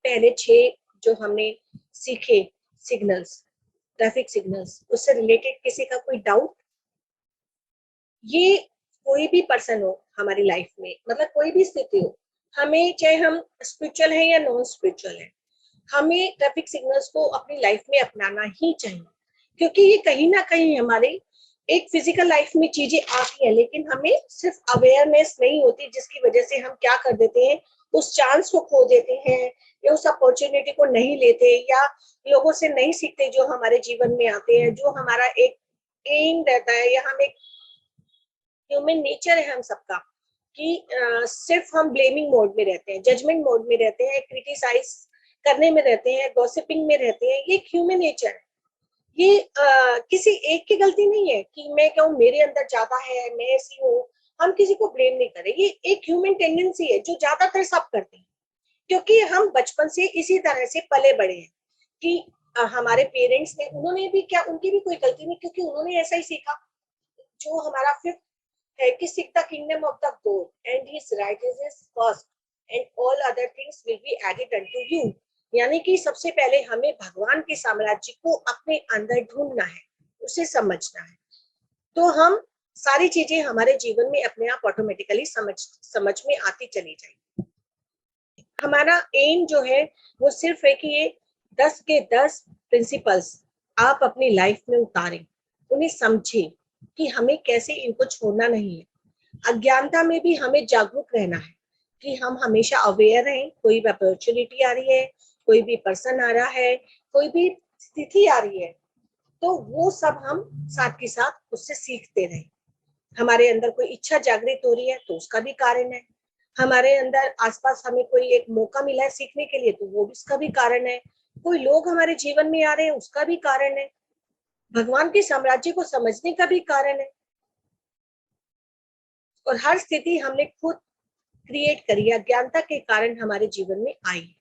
पहले 6 जो हमने सीखे सिग्नल्स, ट्रैफिक सिग्नल्स, उससे रिलेटेड किसी का कोई डाउट? ये कोई भी पर्सन हो हमारी लाइफ में, मतलब कोई भी स्थिति हो, हमें चाहे हम स्पिरिचुअल है या नॉन स्पिरिचुअल है, हमें ट्रैफिक सिग्नल्स को अपनी लाइफ में अपनाना ही चाहिए, क्योंकि ये कहीं ना कहीं हमारे एक फिजिकल लाइफ में चीजें आती हैं, लेकिन हमें सिर्फ अवेयरनेस नहीं होती, जिसकी वजह से हम क्या कर देते हैं, उस चांस को खो देते हैं या उस अपॉर्चुनिटी को नहीं लेते, या लोगों से नहीं सीखते जो हमारे जीवन में आते हैं, जो हमारा एक एम रहता है, या हम एक ह्यूमन नेचर है हम सबका कि सिर्फ हम ब्लेमिंग मोड में रहते हैं, जजमेंट मोड में रहते हैं, क्रिटिसाइज करने में रहते हैं, गॉसिपिंग में रहते हैं। ये ह्यूमन नेचर है। ये किसी एक की गलती नहीं है कि मैं कहूँ मेरे अंदर ज्यादा है, मैं ऐसी हूँ। हम किसी को ब्लेम नहीं करें, ये एक ह्यूमन टेंडेंसी है जो ज्यादातर सब करते हैं, क्योंकि हम बचपन से इसी तरह से पले बड़े हैं कि हमारे पेरेंट्स ने, उन्होंने भी क्या, उनकी भी कोई गलती नहीं, क्योंकि उन्होंने ऐसा ही सीखा। जो हमारा फिफ्थ है कि seek the kingdom of the God and his righteousness first and all other things will be added unto you, यानी कि सबसे पहले हमें भगवान के साम्राज्य को अपने अंदर ढूंढना है, उसे समझना है, तो हम सारी चीजें हमारे जीवन में अपने आप ऑटोमेटिकली समझ में आती चली जाएगी। हमारा एम जो है वो सिर्फ है कि ये 10 के 10 प्रिंसिपल्स आप अपनी लाइफ में उतारें, उन्हें समझें कि हमें कैसे इनको छोड़ना नहीं है। अज्ञानता में भी हमें जागरूक रहना है कि हम हमेशा अवेयर रहें। कोई भी अपॉर्चुनिटी आ रही है, कोई भी पर्सन आ रहा है, कोई भी स्थिति आ रही है, तो वो सब हम साथ के साथ उससे सीखते रहें। हमारे अंदर कोई इच्छा जागृत हो रही है तो उसका भी कारण है, हमारे अंदर आसपास हमें कोई एक मौका मिला है सीखने के लिए तो वो भी उसका भी कारण है, कोई लोग हमारे जीवन में आ रहे हैं उसका भी कारण है, भगवान के साम्राज्य को समझने का भी कारण है। और हर स्थिति हमने खुद क्रिएट करी, अज्ञानता के कारण हमारे जीवन में आई।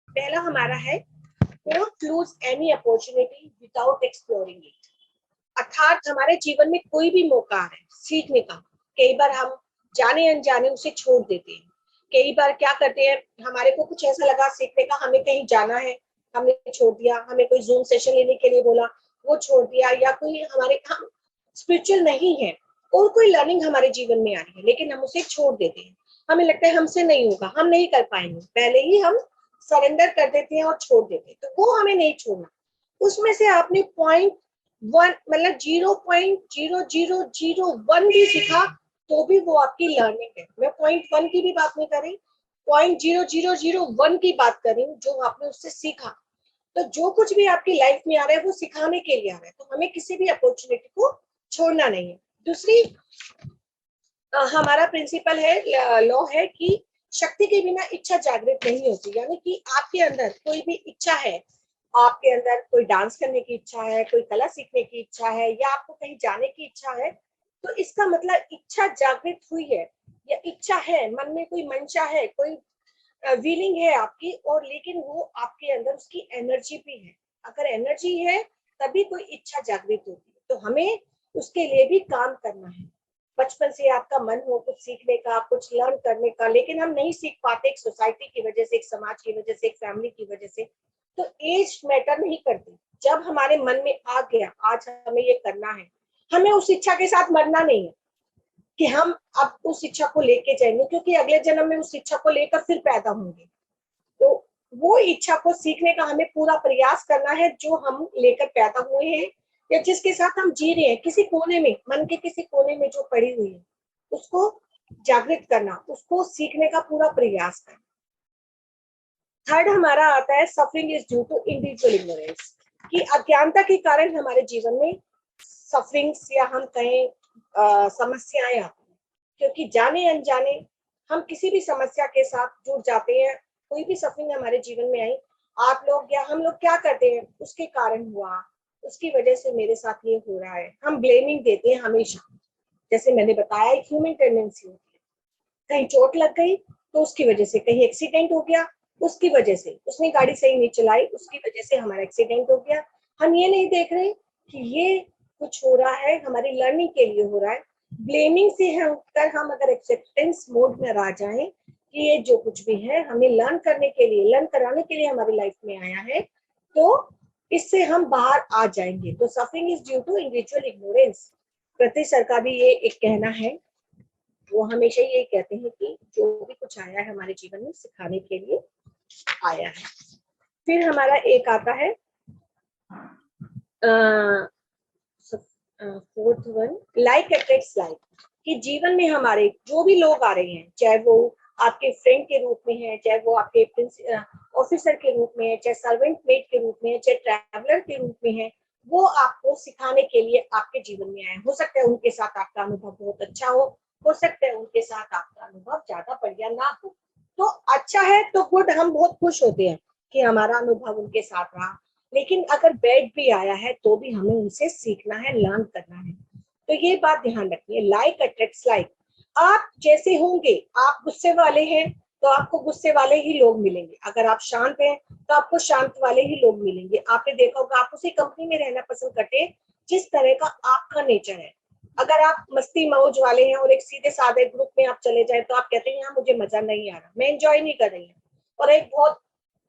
पहला हमारा है don't lose any opportunity without exploring it, अर्थात हमारे जीवन में कोई भी मौका आ रहा है सीखने का, कई बार हम जाने अनजाने उसे छोड़ देते हैं। कई बार क्या करते हैं, हमारे को कुछ ऐसा लगा सीखने का, हमें कहीं जाना है, हमने छोड़ दिया, हमें कोई जूम सेशन लेने के लिए बोला, वो छोड़ दिया, या कोई हमारे, हम स्पिरिचुअल नहीं है और कोई लर्निंग हमारे जीवन में आ रही है लेकिन हम उसे छोड़ देते हैं, हमें लगता है हमसे नहीं होगा, हम नहीं कर पाएंगे, पहले ही हम सरेंडर कर देते हैं और छोड़ देते हैं। तो वो हमें नहीं छोड़ना। उसमें से आपने 0.1 मतलब 0.0001 भी सीखा तो भी वो आपकी लर्निंग है। मैं 0.1 की भी बात नहीं कर रही, 0.0001 की बात कर रही हूँ, जो आपने उससे सीखा। तो जो कुछ भी आपकी लाइफ में आ रहा है वो सिखाने के लिए आ रहा है, तो हमें किसी भी अपॉर्चुनिटी को छोड़ना नहीं है। दूसरी हमारा प्रिंसिपल है, लॉ है कि शक्ति के बिना इच्छा जागृत नहीं होती, यानी कि आपके अंदर कोई भी इच्छा है, आपके अंदर कोई डांस करने की इच्छा है, कोई कला सीखने की इच्छा है, या आपको कहीं जाने की इच्छा है, तो इसका मतलब इच्छा जागृत हुई है, या इच्छा है, मन में कोई मंशा है, कोई वीलिंग है आपकी, और लेकिन वो आपके अंदर उसकी एनर्जी भी है। अगर एनर्जी है तभी कोई इच्छा जागृत होती है, तो हमें उसके लिए भी काम करना है। बचपन से आपका मन हो कुछ सीखने का, कुछ लर्न करने का, लेकिन हम नहीं सीख पाते, एक सोसाइटी की वजह से, एक समाज की वजह से, एक फैमिली की वजह से, तो एज मैटर नहीं करती। जब हमारे मन में आ गया आज हमें ये करना है, हमें उस इच्छा के साथ मरना नहीं है कि हम अब उस इच्छा को लेके जाएंगे, क्योंकि अगले जन्म में उस इच्छा को लेकर फिर पैदा होंगे। तो वो इच्छा को सीखने का हमें पूरा प्रयास करना है जो हम लेकर पैदा हुए हैं, या जिसके साथ हम जी रहे हैं, किसी कोने में, मन के किसी कोने में जो पड़ी हुई है, उसको जागृत करना, उसको सीखने का पूरा प्रयास करना। थर्ड हमारा आता है suffering is due to individual ignorance, कि अज्ञानता के कारण हमारे जीवन में सफरिंग्स या हम कहें समस्याएं आती हैं, क्योंकि जाने अनजाने हम किसी भी समस्या के साथ जुड़ जाते हैं। कोई भी सफरिंग हमारे जीवन में आई, आप लोग या हम लोग क्या करते हैं, उसके कारण हुआ, उसकी वजह से मेरे साथ ये हो रहा है, हम ब्लेमिंग देते हैं हमेशा। जैसे मैंने बताया एक ह्यूमन टेंडेंसी होती है, कहीं चोट लग गई तो उसकी वजह से, कहीं एक्सीडेंट हो गया उसकी वजह से, उसने गाड़ी सही नहीं चलाई उसकी वजह से हमारा एक्सीडेंट हो गया। हम ये नहीं देख रहे कि ये कुछ हो रहा है हमारी लर्निंग के लिए हो रहा है, ब्लेमिंग से हम अगर एक्सेप्टेंस मोड में आ जाएं कि ये जो कुछ भी है हमें लर्न कराने के लिए हमारी लाइफ में आया है, तो इससे हम बाहर आ जाएंगे। तो suffering is due to individual ignorance. Kriti sir का भी ये एक कहना है, वो हमेशा ये कहते हैं कि जो भी कुछ आया है हमारे जीवन में सिखाने के लिए आया है। फिर हमारा एक आता है fourth one, like attracts like, कि जीवन में हमारे जो भी लोग आ रहे हैं, चाहे वो आपके फ्रेंड के रूप में है, चाहे वो आपके ऑफिसर के रूप में है, चाहे सर्वेंट मेड के रूप में है, चाहे ट्रैवलर के रूप में है, वो आपको सिखाने के लिए आपके जीवन में आए। हो सकता है उनके साथ आपका अनुभव बहुत अच्छा हो सकता है उनके साथ आपका अनुभव ज्यादा बढ़िया ना हो। तो अच्छा है तो गुड, हम बहुत खुश होते हैं कि हमारा अनुभव उनके साथ रहा। लेकिन अगर बैड भी आया है तो भी हमें उनसे सीखना है, लर्न करना है। तो ये बात ध्यान रखिए, लाइक अट्रैक्ट्स लाइक। आप जैसे होंगे, आप गुस्से वाले हैं तो आपको गुस्से वाले ही लोग मिलेंगे, अगर आप शांत हैं तो आपको शांत वाले ही लोग मिलेंगे। आपने देखा होगा, आप उसी कंपनी में रहना पसंद करते हैं जिस तरह का आपका नेचर है। अगर आप मस्ती मौज वाले हैं और एक सीधे साधे ग्रुप में आप चले जाए तो आप कहते हैं यहाँ मुझे मजा नहीं आ रहा, मैं एंजॉय नहीं कर रही हूँ। और एक बहुत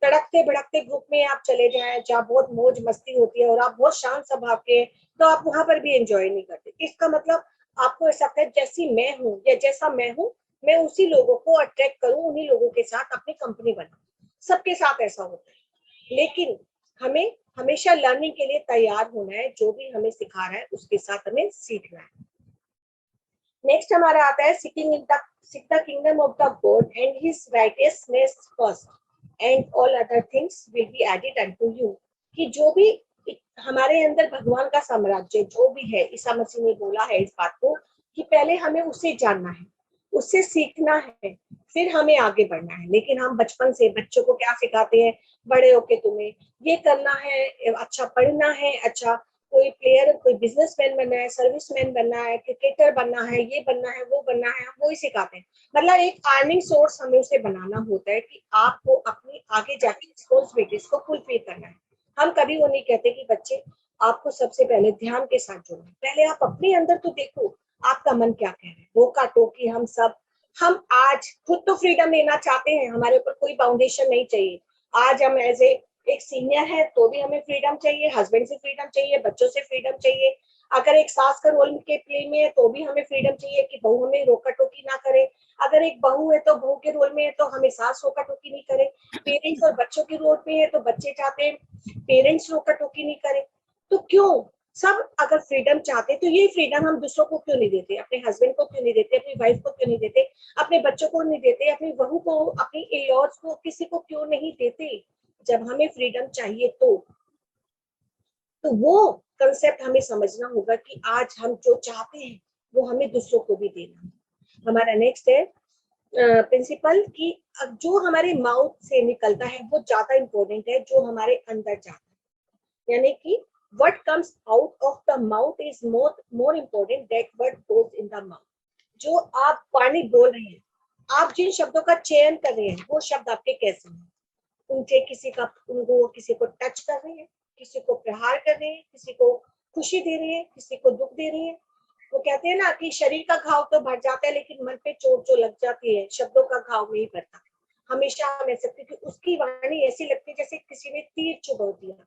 तड़कते भड़कते ग्रुप में आप चले जाएं जहाँ बहुत मौज मस्ती होती है और आप बहुत शांत स्वभाव के, तो आप वहां पर भी एंजॉय नहीं करते। इसका मतलब आपको ऐसा लगता है जैसी मैं हूँ या जैसा मैं हूँ, मैं उसी लोगों को अट्रैक्ट करूं, उन्हीं लोगों के साथ अपनी कंपनी बनाऊं। सबके साथ ऐसा होता है, लेकिन हमें हमेशा लर्निंग के लिए तैयार होना है। जो भी हमें सिखा रहा है उसके साथ हमें सीखना है। नेक्स्ट हमारा आता है seeking in the seek the kingdom of the god and his righteousness first and all other things will be added unto you. कि जो भी हमारे अंदर भगवान का साम्राज्य जो भी है, ईसा मसीह ने बोला है इस बात को कि पहले हमें उसे जानना है, उससे सीखना है, फिर हमें आगे बढ़ना है। लेकिन हम बचपन से बच्चों को क्या सिखाते हैं, बड़े होके तुम्हें ये करना है, अच्छा पढ़ना है, अच्छा कोई प्लेयर, कोई बिजनेसमैन बनना है, सर्विसमैन बनना है, क्रिकेटर बनना है, ये बनना है, वो बनना है, हम वही सिखाते हैं। मतलब एक अर्निंग सोर्स हमें उसे बनाना होता है कि आपको अपनी आगे जाके रिस्पॉन्सिबिलिटीज को फुलफिल करना है। हम कभी वो नहीं कहते कि बच्चे आपको सबसे पहले ध्यान के साथ जुड़ना है। पहले आप अपने अंदर तो देखो आपका मन क्या कह रहा है। रोका टोकी हम आज खुद तो फ्रीडम लेना चाहते हैं, हमारे ऊपर कोई बाउंडेशन नहीं चाहिए। आज हम एज ए एक सीनियर है तो भी हमें फ्रीडम चाहिए, हस्बैंड से फ्रीडम चाहिए, बच्चों से फ्रीडम चाहिए। अगर एक सास का रोल के प्ले में है तो भी हमें फ्रीडम चाहिए कि बहू हमें रोका टोकी ना करे। अगर एक बहू है तो बहू के रोल में है तो हमें सास रोका टोकी नहीं करे। पेरेंट्स और बच्चों के रोल में है तो बच्चे चाहते हैं पेरेंट्स रोका टोकी नहीं करे। तो क्यों, सब अगर फ्रीडम चाहते तो ये फ्रीडम हम दूसरों को क्यों नहीं देते, अपने हस्बैंड को क्यों नहीं देते, अपनी वाइफ को क्यों नहीं देते, अपने बच्चों को नहीं देते, अपनी बहू को, अपनी इन-लॉज को, किसी को क्यों नहीं देते जब हमें फ्रीडम चाहिए। तो वो कंसेप्ट हमें समझना होगा कि आज हम जो चाहते हैं वो हमें दूसरों को भी देना है। हमारा नेक्स्ट है प्रिंसिपल कि अब जो हमारे माउथ से निकलता है वो ज्यादा इंपॉर्टेंट है जो हमारे अंदर जाता है। यानी कि what comes out of the mouth is more important than what goes in the mouth। जो आप पानी बोल रहे हैं, आप जिन शब्दों का चयन कर रहे हैं वो शब्द आपके कैसे हैं। उनको किसी को टच कर रहे हैं, किसी को प्रहार कर रहे हैं, किसी को खुशी दे रहे हैं, किसी को दुख दे रहे हैं। वो कहते हैं ना कि शरीर का घाव तो भर जाता है लेकिन मन पे चोट जो लग जाती है शब्दों का घाव नहीं भरता। हमेशा हम ऐसे सकते कि उसकी वाणी ऐसी लगती है जैसे किसी ने तीर चुभा दिया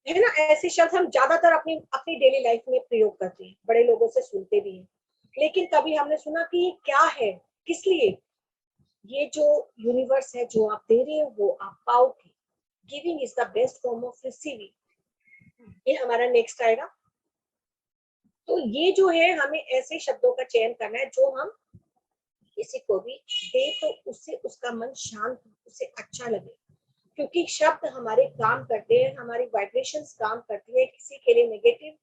है ना। ऐसे शब्द हम ज्यादातर अपनी अपनी डेली लाइफ में प्रयोग करते हैं, बड़े लोगों से सुनते भी हैं। लेकिन कभी हमने सुना कि ये क्या है, किस लिए। ये जो यूनिवर्स है जो आप दे रहे हो वो आप पाओगे। Giving is the best form of receiving. ये हमारा नेक्स्ट आएगा। तो ये जो है हमें ऐसे शब्दों का चयन करना है जो हम किसी को भी दे तो उससे उसका मन शांत, उसे अच्छा लगे। क्योंकि शब्द हमारे काम करते हैं, हमारी वाइब्रेशंस काम करती है। किसी के लिए नेगेटिव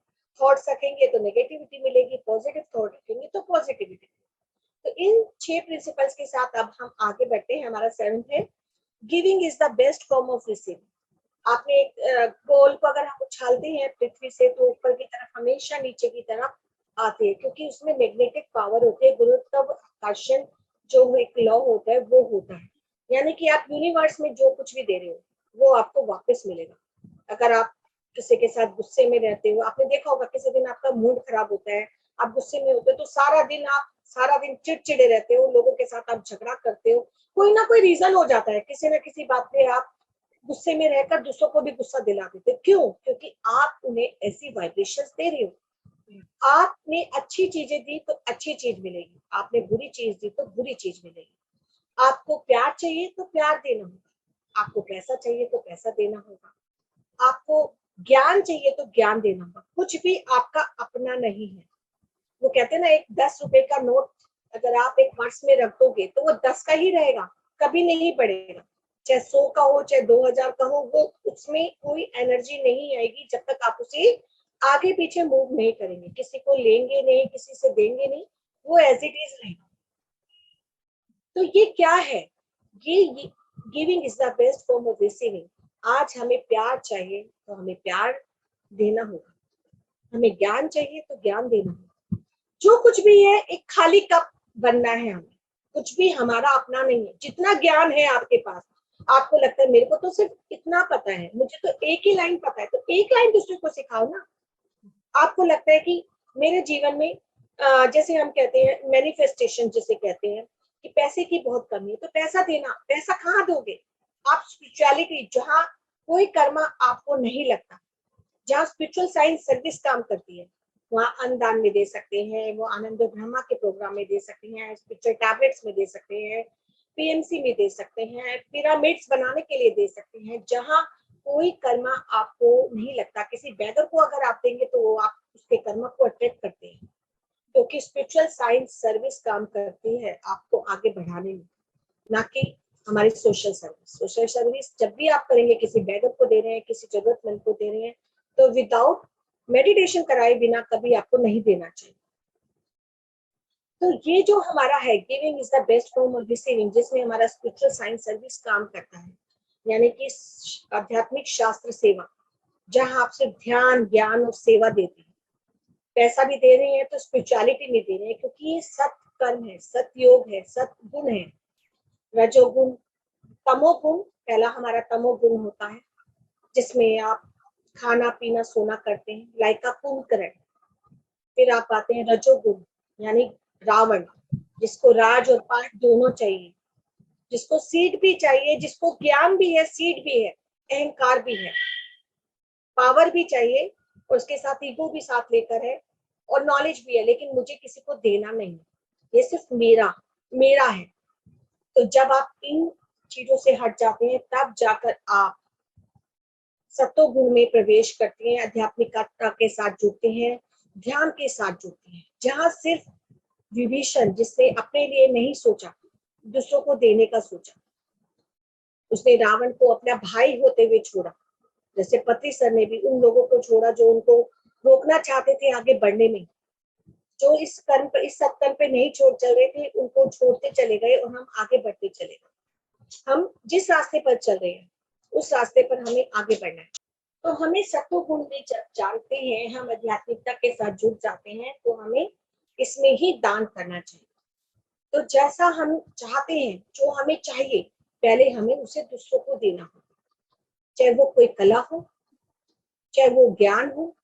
थॉट्स रखेंगे तो नेगेटिविटी मिलेगी, पॉजिटिव थॉट रखेंगे तो पॉजिटिविटी। तो इन 6 प्रिंसिपल्स के साथ अब हम आगे बढ़ते हैं। हमारा 7th है giving is the best form of receiving. आपने एक बॉल को अगर हम उछालते हैं पृथ्वी से तो ऊपर की तरफ हमेशा नीचे की तरफ आते हैं, क्योंकि उसमें मैग्नेटिक पावर होती है, गुरुत्वाकर्षण जो एक लॉ होता है वो होता है। यानी कि आप यूनिवर्स में जो कुछ भी दे रहे हो वो आपको वापस मिलेगा। अगर आप किसी के साथ गुस्से में रहते हो, आपने देखा होगा किसी दिन आपका मूड खराब होता है, आप गुस्से में होते हो तो सारा दिन चिड़चिड़े रहते हो, लोगों के साथ आप झगड़ा करते हो, कोई ना कोई रीजन हो जाता है, किसी ना किसी बात पे आप गुस्से में रहकर दूसरों को भी गुस्सा दिला देते हो। क्यों? क्योंकि आप उन्हें ऐसी वाइब्रेशंस दे रहे हो। आपने अच्छी चीजें दी तो अच्छी चीज मिलेगी, आपने बुरी चीज दी तो बुरी चीज मिलेगी। आपको प्यार चाहिए तो प्यार देना होगा, आपको पैसा चाहिए तो पैसा देना होगा, आपको ज्ञान चाहिए तो ज्ञान देना होगा। कुछ भी आपका अपना नहीं है। वो कहते हैं ना, एक 10 रुपए का नोट अगर आप एक पर्स में रख दोगे तो वो 10 का ही रहेगा, कभी नहीं बढ़ेगा। चाहे 100 का हो, चाहे 2000 का हो, वो उसमें कोई एनर्जी नहीं आएगी जब तक आप उसे आगे पीछे मूव नहीं करेंगे, किसी को लेंगे नहीं, किसी से देंगे नहीं, वो एज इट इज रहेगा। तो ये क्या है? ये giving is the best form of receiving. आज हमें प्यार चाहिए तो हमें प्यार देना होगा, हमें ज्ञान चाहिए तो ज्ञान देना होगा। जो कुछ भी है एक खाली कप बनना है हमें, कुछ भी हमारा अपना नहीं है। जितना ज्ञान है आपके पास, आपको लगता है मेरे को तो सिर्फ इतना पता है, मुझे तो एक ही लाइन पता है, तो एक लाइन दूसरे को सिखाओ ना। आपको लगता है कि मेरे जीवन में जैसे हम कहते हैं मैनिफेस्टेशन जिसे कहते हैं कि पैसे की बहुत कमी है, तो पैसा देना, पैसा कहाँ दोगे? आप स्पिरिचुअलिटी जहाँ कोई कर्मा आपको नहीं लगता, जहाँ स्पिरिचुअल साइंस सर्विस काम करती है, वहाँ अन्नदान में दे सकते हैं, वो आनंद ब्रह्मा के प्रोग्राम में दे सकते हैं, स्पिरिचुअल टैबलेट्स में दे सकते हैं, पीएमसी में दे सकते हैं, पिरामिड्स बनाने के लिए दे सकते हैं। जहाँ कोई कर्मा आपको नहीं लगता, किसी बैगर को अगर आप देंगे तो वो आप उसके कर्मा को अट्रैक्ट करते हैं, क्योंकि स्पिरिचुअल साइंस सर्विस काम करती है आपको आगे बढ़ाने में, ना कि हमारी सोशल सर्विस। सोशल सर्विस जब भी आप करेंगे, किसी बैगर को दे रहे हैं, किसी जरूरतमंद को दे रहे हैं, तो विदाउट मेडिटेशन कराए बिना कभी आपको नहीं देना चाहिए। तो ये जो हमारा है giving is the best form of receiving, जिसमें हमारा स्पिरिचुअल साइंस सर्विस काम करता है, यानी कि आध्यात्मिक शास्त्र सेवा, जहां आप सिर्फ ध्यान, ज्ञान और सेवा देते हैं। पैसा भी दे रहे हैं तो स्पिरिचुअलिटी में दे रहे हैं, क्योंकि ये सत कर्म है, सतयोग है, सतगुण है। रजोगुण, तमोगुण, पहला हमारा तमोगुण होता है जिसमें आप खाना पीना सोना करते हैं, लाइका कुंभकर्ण। फिर आप आते हैं रजोगुण, यानी रावण, जिसको राज और पाठ दोनों चाहिए, जिसको सीड भी चाहिए, जिसको ज्ञान भी है, सीड भी है, अहंकार भी है, पावर भी चाहिए, और उसके साथ ईगो भी साथ लेकर है, और नॉलेज भी है, लेकिन मुझे किसी को देना नहीं, ये सिर्फ मेरा मेरा है। तो जब आप इन चीजों से हट जाते हैं, तब जाकर आप सत्व गुण में प्रवेश करते हैं, आध्यात्मिकता के साथ जुड़ते हैं, ध्यान के साथ जुड़ते हैं, जहां सिर्फ विभीषण, जिसने अपने लिए नहीं सोचा, दूसरों को देने का सोचा, उसने रावण को अपना भाई होते हुए छोड़ा। जैसे पति सर ने भी उन लोगों को छोड़ा जो उनको रोकना चाहते थे आगे बढ़ने में, जो इस कर्म पर, इस सत्कर्म पे नहीं छोड़ चल रहे थे, उनको छोड़ते चले गए और हम आगे बढ़ते चले गए। हम जिस रास्ते पर चल रहे हैं उस रास्ते पर हमें आगे बढ़ना है। तो हमें सत्व गुण में जब जानते हैं, हम आध्यात्मिकता के साथ जुड़ जाते हैं, तो हमें इसमें ही दान करना चाहिए। तो जैसा हम चाहते हैं, जो हमें चाहिए, पहले हमें उसे दूसरों को देना होगा, चाहे वो कोई कला हो, चाहे वो ज्ञान हो,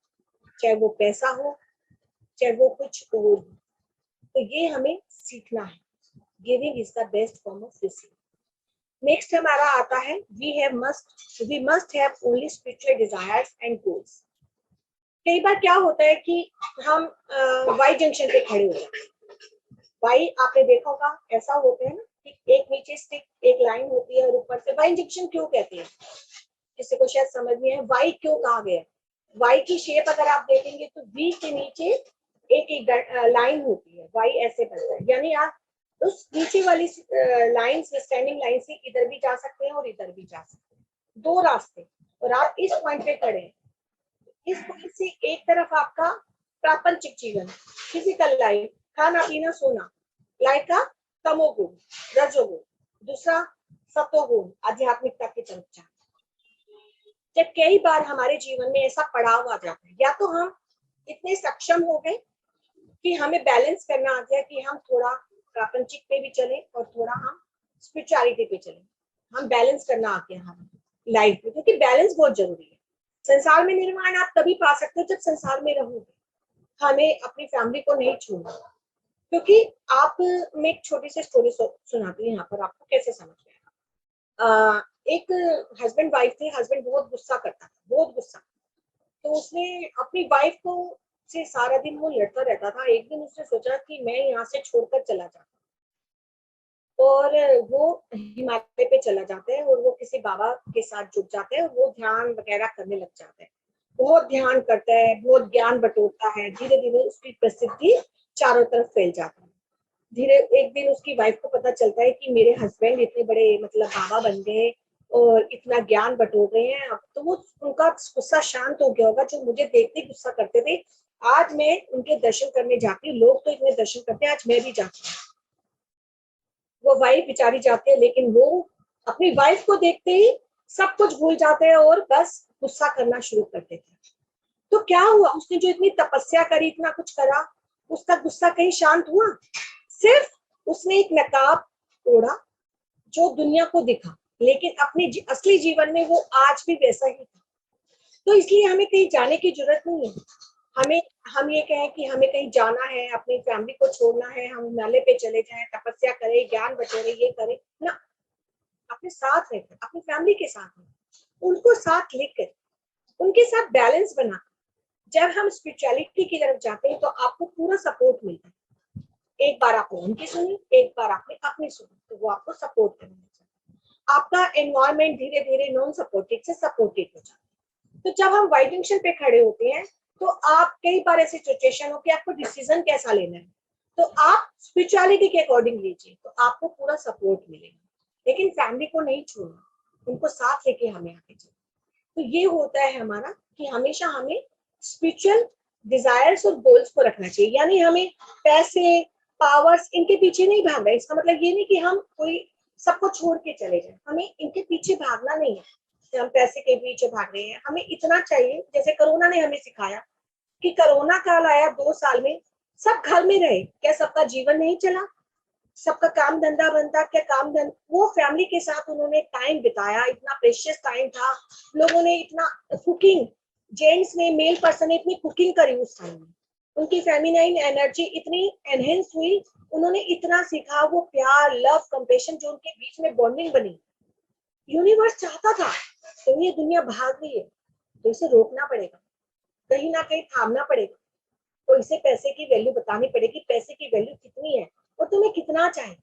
चाहे वो पैसा हो, चाहे वो कुछ और हो। तो ये हमें सीखना है। Giving is the best form of receiving. Next हमारा आता है we must have only spiritual desires and goals. कई बार क्या होता है कि हम वाई जंक्शन पे खड़े हो जाते हैं। वाई आपने देखा होगा, ऐसा होता है ना कि एक नीचे स्टिक, एक लाइन होती है और ऊपर से वाई जंक्शन क्यों कहते हैं, किसी को शायद समझ नहीं है वाई क्यों कहा गया। वाई की शेप अगर आप देखेंगे तो वी के नीचे एक एक लाइन होती है, वाई ऐसे बनता है, यानी आप उस नीचे वाली लाइन से, स्टैंडिंग लाइन से इधर भी जा सकते हैं और इधर भी जा सकते हैं, दो रास्ते। और आप इस पॉइंट पे खड़े हैं, इस पॉइंट से एक तरफ आपका प्रापंचिक जीवन, फिजिकल लाइफ, खाना पीना सोना, लाइफ का तमोगुण, रजोगुण, दूसरा सतोगुण, आध्यात्मिकता की तरफ जाना। जब कई बार हमारे जीवन में ऐसा पड़ाव आ जाता है, या तो हम इतने सक्षम हो गए कि हमें बैलेंस करना आ गया कि हम थोड़ा प्रापंचिक पे भी चले और थोड़ा हम स्पिरिचुअलिटी पे चले, हम बैलेंस करना आ गया हमें लाइफ में, क्योंकि बैलेंस बहुत जरूरी है। संसार में निर्वाण आप तभी पा सकते हो जब संसार में रहोगे। हमें अपनी फैमिली को नहीं छोड़ना। क्योंकि आप, मैं एक छोटी सी स्टोरी सुनाती हूँ यहाँ पर, आपको कैसे समझ में आएगा। एक हस्बैंड वाइफ थे, हस्बैंड बहुत गुस्सा करता था, बहुत गुस्सा। तो उसने अपनी वाइफ को से सारा दिन वो लड़ता रहता था। एक दिन उसने सोचा कि मैं यहाँ से छोड़कर चला जाता, और वो हिमालय पे चला जाता है और वो किसी बाबा के साथ जुड़ जाता है और वो ध्यान वगैरह करने लग जाता है। बहुत ध्यान करता है, बहुत ज्ञान बटोरता है, धीरे धीरे उसकी प्रसिद्धि चारों तरफ फैल जाती है। धीरे एक दिन उसकी वाइफ को पता चलता है कि मेरे हस्बैंड इतने बड़े मतलब बाबा बन गए और इतना ज्ञान बटोर रहे हैं। अब तो वो उनका गुस्सा शांत हो गया होगा, जो मुझे देखते ही गुस्सा करते थे, आज मैं उनके दर्शन करने जाती हूँ, लोग तो इतने दर्शन करते हैं, आज मैं भी जाती हूँ। वो वाइफ बेचारी जाती है, लेकिन वो अपनी वाइफ को देखते ही सब कुछ भूल जाते हैं और बस गुस्सा करना शुरू कर देते हैं। तो क्या हुआ, उसने जो इतनी तपस्या करी, इतना कुछ करा, उसका गुस्सा कहीं शांत हुआ? सिर्फ उसने एक नकाब ओढ़ा जो दुनिया को दिखा, लेकिन अपने असली जीवन में वो आज भी वैसा ही था। तो इसलिए हमें कहीं जाने की जरूरत नहीं है। हमें हम ये कहें कि हमें कहीं जाना है, अपनी फैमिली को छोड़ना है, हम हिमालय पे चले जाएं, तपस्या करें, ज्ञान बटोरे, ये करें ना। अपने साथ रहकर, अपनी फैमिली के साथ में उनको साथ लेकर, उनके साथ बैलेंस बना, जब हम स्पिरिचुअलिटी की तरफ जाते हैं तो आपको पूरा सपोर्ट मिलता है। एक बार आपने उनकी सुनी, एक बार आपने अपनी सुनी, तो वो आपको सपोर्ट करना चाहिए। आपका एनवायरमेंट धीरे धीरे नॉन सपोर्टेड से सपोर्टेड हो जाता है। तो जब हम वाइट जंक्शन पे खड़े होते हैं, तो आप कई बार ऐसी सिचुएशन हो कि आपको डिसीजन कैसा लेना है, तो आप स्पिरिचुअलिटी के अकॉर्डिंग लीजिए, तो आपको पूरा सपोर्ट मिलेगा। लेकिन फैमिली को नहीं छोड़ना, उनको साथ लेके हमें आगे चलना। तो ये होता है हमारा कि हमेशा हमें स्पिरिचुअल डिजायर्स और गोल्स को रखना चाहिए। यानी हमें पैसे, पावर्स, इनके पीछे नहीं भागना है। इसका मतलब ये नहीं कि हम कोई सबको छोड़ के चले जाए, हमें इनके पीछे भागना नहीं है कि हम पैसे के पीछे भाग रहे हैं। हमें इतना चाहिए, जैसे कोरोना ने हमें सिखाया कि कोरोना काल आया 2 साल में, सब घर में रहे, क्या सबका जीवन नहीं चला? सबका काम धंधा बनता, क्या काम धंधा, वो फैमिली के साथ उन्होंने टाइम बिताया, इतना प्रेशियस टाइम था। लोगों ने इतना कुकिंग, जेंट्स ने, मेल पर्सन ने इतनी कुकिंग करी उस टाइम में, उनकी फेमिनाइन एनर्जी इतनी एनहेंस हुई, उन्होंने इतना सीखा, वो प्यार, लव, कंपेशन जो उनके बीच में बॉन्डिंग बनी। यूनिवर्स चाहता था तो ये दुनिया भाग रही है, तो इसे रोकना पड़ेगा, कहीं ना कहीं थामना पड़ेगा। तो इसे पैसे की वैल्यू बतानी पड़ेगी, पैसे की वैल्यू कितनी है और तुम्हें कितना चाहिए।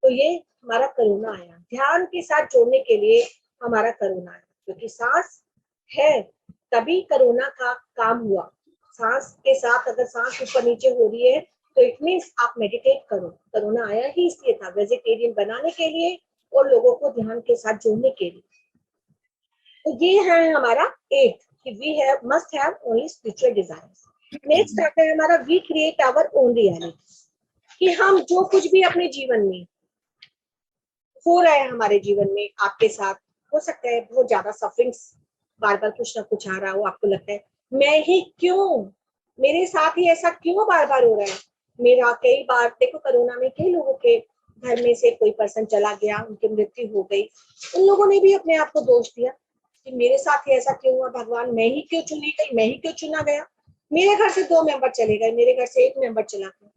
तो ये हमारा करुणा आया, ध्यान के साथ जोड़ने के लिए हमारा करुणा आया, क्योंकि सांस है तभी करुणा का काम हुआ। सांस के साथ अगर सांस ऊपर नीचे हो रही है तो इट मीन्स आप मेडिटेट करो। करुणा आया ही इसलिए था, वेजिटेरियन बनाने के लिए और लोगों को ध्यान के साथ जोड़ने के लिए। तो ये है हमारा एट कि we have must have only spiritual desires. Next आता है हमारा we create our own reality, कि हम जो कुछ भी अपने जीवन में हो रहा है, हमारे जीवन में आपके साथ हो सकता है बहुत ज्यादा सफरिंग्स, बार बार कुछ ना कुछ आ रहा हो, आपको लगता है मैं ही क्यों, मेरे साथ ही ऐसा क्यों बार बार हो रहा है। मेरा कई बार देखो, कोरोना में कई लोगों के घर में से कोई पर्सन चला गया, उनकी मृत्यु हो गई, उन लोगों ने भी अपने आप को दोष दिया कि मेरे साथ ही ऐसा क्यों हुआ, भगवान मैं ही क्यों चुनी गई, मैं ही क्यों चुना गया, मेरे घर से 2 मेंबर चले गए, मेरे घर से 1 मेंबर चला गया।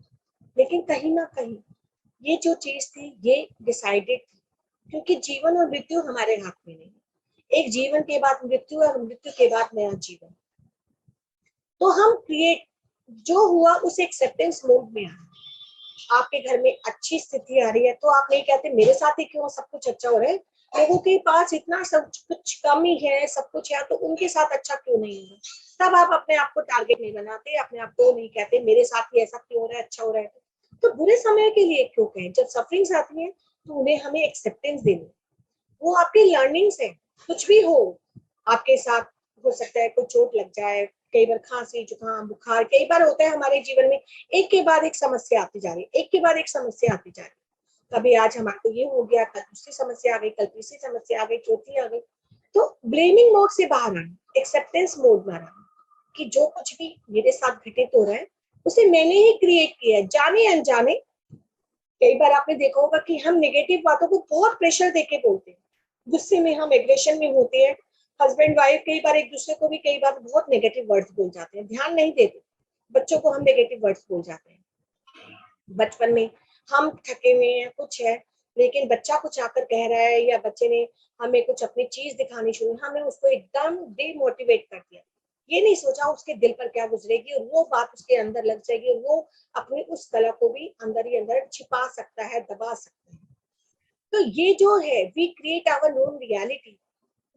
लेकिन कहीं ना कहीं ये जो चीज थी ये डिसाइडेड थी, क्योंकि जीवन और मृत्यु हमारे हाथ में नहीं, एक जीवन के बाद मृत्यु और मृत्यु के बाद नया जीवन। तो हम क्रिएट जो हुआ उस एक्सेप्टेंस मोड में आए। आपके घर में अच्छी स्थिति आ रही है तो आप नहीं कहते मेरे साथ ही क्यों सब कुछ अच्छा हो रहा है, लोगों के पास इतना सब कुछ कम ही है, सब कुछ है, तो उनके साथ अच्छा क्यों नहीं हो रहा। तब आप अपने आप को टारगेट नहीं बनाते, अपने आप को नहीं कहते मेरे साथ ही ऐसा क्यों हो रहा है, अच्छा हो रहा है। तो बुरे समय के लिए क्यों कहें, जब सफरिंग्स आती है तो उन्हें हमें एक्सेप्टेंस देनी, वो आपकी लर्निंग्स है। कुछ भी हो आपके साथ, हो सकता है कोई चोट लग जाए, कई बार खांसी, जुकाम, बुखार कई बार होता है हमारे जीवन में, एक के बाद एक समस्या आती जा रही है, एक के बाद एक समस्या आती जा रही है। कभी आज हमारे को ये हो गया, कल दूसरी समस्या आ गई, कल तीसरी समस्या आ गई, चौथी आ गई। तो ब्लेमिंग मोड से बाहर आना, एक्सेप्टेंस मोड में आना, कि जो कुछ भी मेरे साथ घटित हो रहा है उसे मैंने ही क्रिएट किया है, जाने अनजाने। कई बार आपने देखा होगा कि हम नेगेटिव बातों को बहुत प्रेशर देके बोलते हैं, गुस्से में हम एग्रेशन में होते हैं, हस्बैंड वाइफ कई बार एक दूसरे को भी कई बार बहुत नेगेटिव वर्ड्स बोल जाते हैं, ध्यान नहीं देते। बच्चों को हम नेगेटिव वर्ड्स बोल जाते हैं। बचपन में हम थके हुए हैं, कुछ है, लेकिन बच्चा कुछ आकर कह रहा है या बच्चे ने हमें कुछ अपनी चीज दिखानी शुरू, हमने उसको एकदम डिमोटिवेट कर दिया। ये नहीं सोचा उसके दिल पर क्या गुजरेगी और वो बात उसके अंदर लग जाएगी और वो अपनी उस कला को भी अंदर ही अंदर छिपा सकता है, दबा सकता है। तो ये जो है, we create our own reality.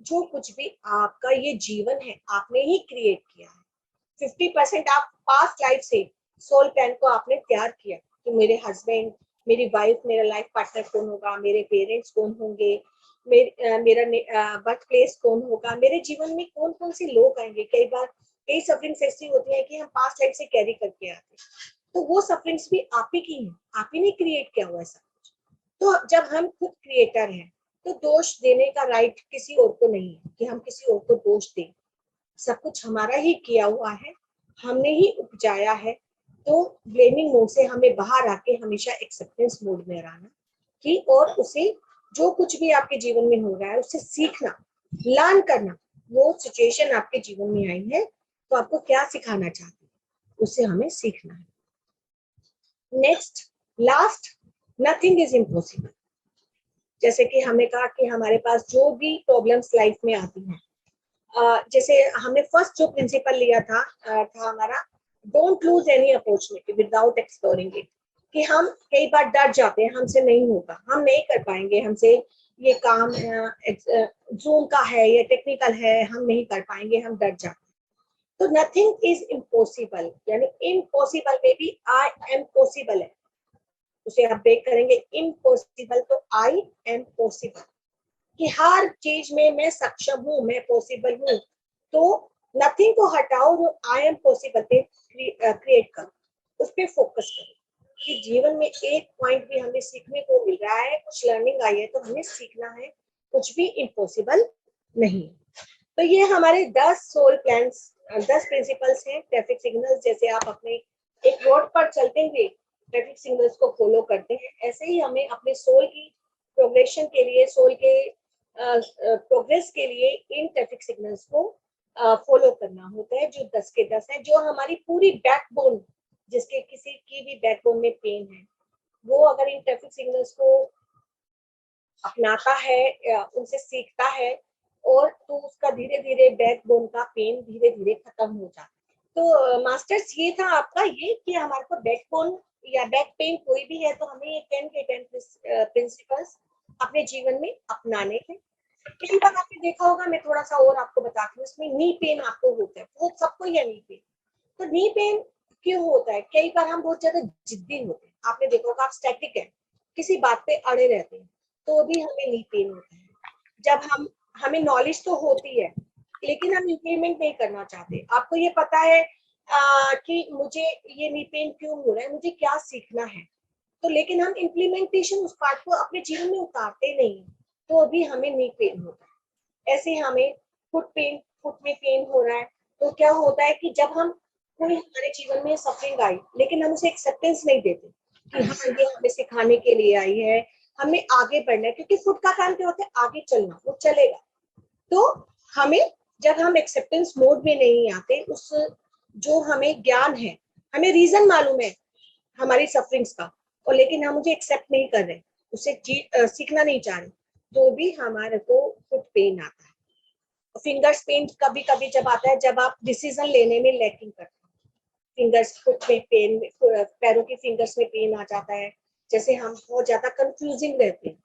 जो कुछ भी आपका ये जीवन है, आपने ही क्रिएट किया है। 50% आप पास्ट लाइफ से सोल प्लान को आपने तैयार किया कि मेरे हस्बैंड, मेरी वाइफ, मेरा लाइफ पार्टनर कौन होगा, मेरे पेरेंट्स कौन होंगे, मेरा बर्थ प्लेस कौन होगा, मेरे जीवन में कौन कौन से लोग आएंगे। कई बार कई सफरिंग्स ऐसी होती है कि हम पास्ट लाइफ से कैरी करके आते हैं, तो वो सफरिंग्स भी आप ही की हैं, आप ही ने क्रिएट किया हुआ है सब कुछ। तो जब हम खुद क्रिएटर हैं, तो दोष देने का राइट किसी और को नहीं है कि हम किसी और को दोष दें। सब कुछ हमारा ही किया हुआ है, हमने ही उपजाया है। तो ब्लेमिंग मोड से हमें बाहर आके हमेशा एक्सेप्टेंस मोड में रहना कि, और उसे जो कुछ भी आपके जीवन में हो रहा है उससे सीखना, लर्न करना। वो सिचुएशन आपके जीवन में आई है तो आपको क्या सिखाना चाहती है, उससे हमें सीखना है। Next, last, nothing is impossible. जैसे कि हमने कहा कि हमारे पास जो भी प्रॉब्लम्स लाइफ में आती हैं, जैसे हमने फर्स्ट जो प्रिंसिपल लिया था हमारा, don't lose any opportunity without exploring it. कि हम कई बार डर जाते हैं, हमसे नहीं होगा, हम नहीं कर पाएंगे, हमसे ये काम जूम का है या टेक्निकल है, हम नहीं कर पाएंगे, हम डर जाते हैं। तो नथिंग इज इम्पॉसिबल, यानी इम्पॉसिबल में भी आई एम पॉसिबल है। उसे आप ब्रेक करेंगे, इम्पॉसिबल तो आई एम पॉसिबल, कि हर चीज में मैं सक्षम हूँ, मैं पॉसिबल हूँ। तो नथिंग को हटाओ, जो आई एम पॉसिबल पे क्रिएट करो, उस पर फोकस करो कि जीवन में एक पॉइंट भी हमें सीखने को मिल रहा है, कुछ लर्निंग आई है तो हमें सीखना है, कुछ भी इम्पॉसिबल नहीं। तो ये हमारे 10 सोल प्लान्स, 10 प्रिंसिपल्स हैं ट्रैफिक सिग्नल्स। जैसे आप अपने एक रोड पर चलते हुए ट्रैफिक सिग्नल्स को फॉलो करते हैं, ऐसे ही हमें अपने सोल की प्रोग्रेशन के लिए, सोल के प्रोग्रेस के लिए इन ट्रैफिक सिग्नल्स को फॉलो करना होता है, जो 10 के 10 है। जो हमारी पूरी बैकबोन, जिसके किसी की भी बैकबोन में पेन है, वो अगर इन ट्रैफिक सिग्नल्स को अपनाता है, उनसे सीखता है, और तो उसका धीरे धीरे बैकबोन का पेन धीरे धीरे खत्म हो जाता है। तो मास्टर्स ये था आपका, ये कि हमारे को बैकबोन या बैक पेन कोई भी है तो हमें ये 10 के 10 प्रिंसिपल्स अपने जीवन में अपनाने हैं। कई बार आपने देखा होगा, मैं थोड़ा सा और आपको बताती हूँ, इसमें नी पेन आपको होता है, वो सबको ही है नी पेन। तो नी पेन क्यों होता है? कई बार हम बहुत ज्यादा जिद्दी होते हैं, आपने देखा होगा, आप स्टैटिक है, किसी बात पे अड़े रहते हैं, तो भी हमें नी पेन होता है। जब हमें नॉलेज तो होती है लेकिन हम इम्प्लीमेंट नहीं करना चाहते। आपको ये पता है कि मुझे ये नी पेन क्यों हो रहा है, मुझे क्या सीखना है, तो लेकिन हम इम्प्लीमेंटेशन उस पार्ट को अपने जीवन में उतारते नहीं, तो अभी हमें नी पेन होता है। ऐसे हमें फुट में पेन हो रहा है, तो क्या होता है कि जब हम कोई हमारे जीवन में सफरिंग आई लेकिन हम उसे एक्सेप्टेंस नहीं देते कि हाँ ये हमें सिखाने के लिए आई है, हमें आगे बढ़ना है, क्योंकि फुट का काम क्या होता है, आगे चलना, वो चलेगा। तो हमें, जब हम एक्सेप्टेंस मोड में नहीं आते, उस जो हमें ज्ञान है, हमें रीजन मालूम है हमारी सफरिंग्स का, और लेकिन हम मुझे एक्सेप्ट नहीं कर रहे, उसे सीखना नहीं चाह रहे, तो भी हमारे को फुट पेन आता है। फिंगर्स पेन कभी कभी जब आता है, जब आप डिसीजन लेने में लैकिंग करते हैं, फिंगर्स फुट में पेन, पैरों की फिंगर्स में पेन आ जाता है। जैसे हम बहुत ज्यादा कंफ्यूजिंग रहते हैं,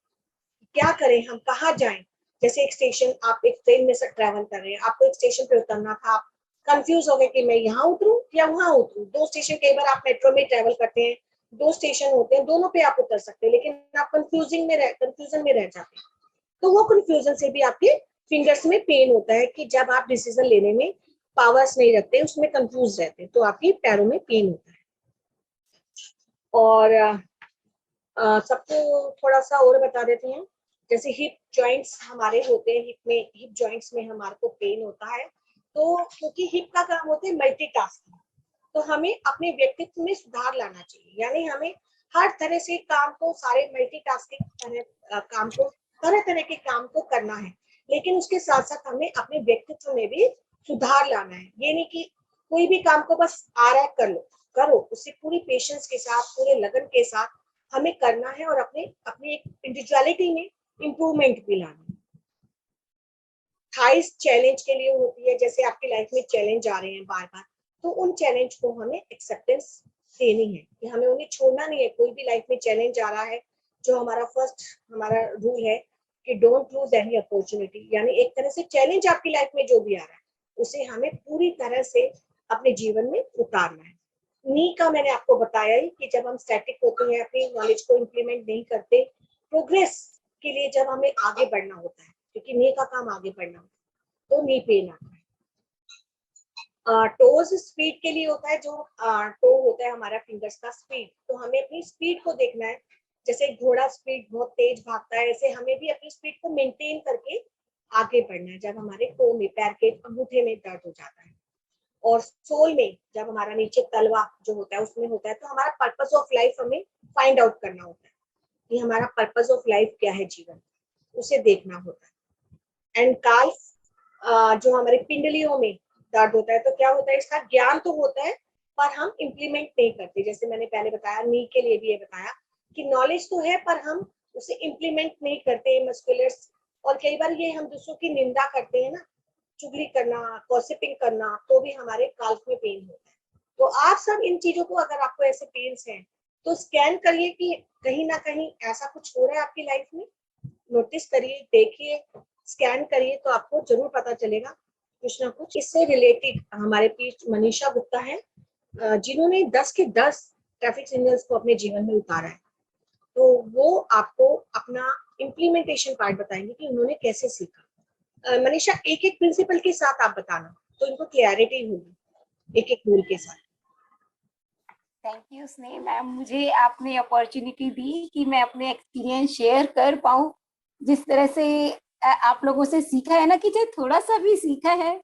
क्या करें, हम कहाँ जाएं। जैसे एक स्टेशन, आप एक ट्रेन में से ट्रैवल कर रहे हैं, आपको एक स्टेशन पे उतरना था, आप कंफ्यूज हो गए कि मैं यहाँ उतरूं या वहां उतरूं। दो स्टेशन, कई बार आप मेट्रो में ट्रैवल करते हैं, दो स्टेशन होते हैं, दोनों पे आप उतर सकते हैं, लेकिन आप कंफ्यूजन में रह जाते हैं। तो वो कंफ्यूजन से भी आपके फिंगर्स में पेन होता है कि जब आप डिसीजन लेने में पावर्स नहीं रखते, उसमें कंफ्यूज रहते हैं, तो आपके पैरों में पेन होता है। और सबको थोड़ा सा और बता देते हैं, जैसे हिप जॉइंट्स हमारे होते हैं, हिप जॉइंट्स में हमारे को पेन होता है, तो क्योंकि हिप का काम होता है मल्टीटास्किंग, तो हमें अपने व्यक्तित्व में सुधार लाना चाहिए। यानी हमें हर तरह से काम को, सारे मल्टीटास्किंग काम को, तरह तरह के काम को करना है, लेकिन उसके साथ साथ हमें अपने व्यक्तित्व में भी सुधार लाना है। ये नहीं कि कोई भी काम को बस आ रहा है कर लो, करो उसे पूरी पेशेंस के साथ, पूरे लगन के साथ हमें करना है और अपने अपनी एक इंडिविजुअलिटी में इम्प्रूवमेंट भी लाना है। थाइस चैलेंज के लिए होती है, जैसे आपकी लाइफ में चैलेंज आ रहे हैं बार बार, तो उन चैलेंज को हमें एक्सेप्टेंस देनी है कि हमें उन्हें छोड़ना नहीं है। कोई भी लाइफ में चैलेंज आ रहा है, जो हमारा फर्स्ट हमारा रूल है कि डोंट लूज एनी अपॉर्चुनिटी, यानी एक तरह से चैलेंज आपकी लाइफ में जो भी आ रहा है उसे हमें पूरी तरह से अपने जीवन में उतारना है। नी का मैंने आपको बताया ही कि जब हम स्टैटिक होते हैं, अपनी नॉलेज को इम्प्लीमेंट नहीं करते, प्रोग्रेस के लिए जब हमें आगे बढ़ना होता है, क्योंकि नी का काम आगे बढ़ना होता है, तो नी पेन आता है। टोज स्पीड के लिए होता है, जो टो होता है हमारा फिंगर्स का स्पीड, तो हमें अपनी स्पीड को देखना है। जैसे घोड़ा स्पीड बहुत तेज भागता है, ऐसे हमें भी अपनी स्पीड को मेंटेन करके आगे बढ़ना है जब हमारे टो में, पैर के अंगूठे में दर्द हो जाता है। और सोल में जब हमारा नीचे तलवा जो होता है उसमें होता है, तो हमारा पर्पस ऑफ लाइफ हमें फाइंड आउट करना होता है कि हमारा पर्पस ऑफ लाइफ क्या है जीवन, उसे देखना होता है। एंड काल्फ जो हमारे पिंडलियों में दर्द होता है, तो क्या होता है, इसका ज्ञान तो होता है पर हम इम्प्लीमेंट नहीं करते। जैसे मैंने पहले बताया, नी के लिए भी ये बताया कि नॉलेज तो है पर हम उसे इम्प्लीमेंट नहीं करते, मस्कुलर्स। और कई बार ये हम दूसरों की निंदा करते हैं ना, चुगली करना, गॉसिपिंग करना, तो भी हमारे काल्फ में पेन होता है। तो आप सब इन चीजों को, अगर आपको ऐसे पेन्स हैं तो स्कैन करिए कि कहीं ना कहीं ऐसा कुछ हो रहा है आपकी लाइफ में। नोटिस करिए, देखिए, स्कैन करिए, तो आपको जरूर पता चलेगा कुछ ना कुछ। इससे रिलेटेड हमारे पीठ मनीषा गुप्ता है, जिन्होंने 10 के 10 ट्रैफिक सिग्नल्स को अपने जीवन में उतारा है। तो वो आपको अपना इम्प्लीमेंटेशन पार्ट बताएंगे कि उन्होंने कैसे सीखा। मनीषा, एक एक प्रिंसिपल के साथ आप बताना, तो इनको क्लैरिटी होगी एक एक रूल के साथ। थैंक यू स्नेह मैम, मुझे आपने अपॉर्चुनिटी दी कि मैं अपने एक्सपीरियंस शेयर कर पाऊँ। जिस तरह से आप लोगों से सीखा है ना, कि चाहे थोड़ा सा भी सीखा है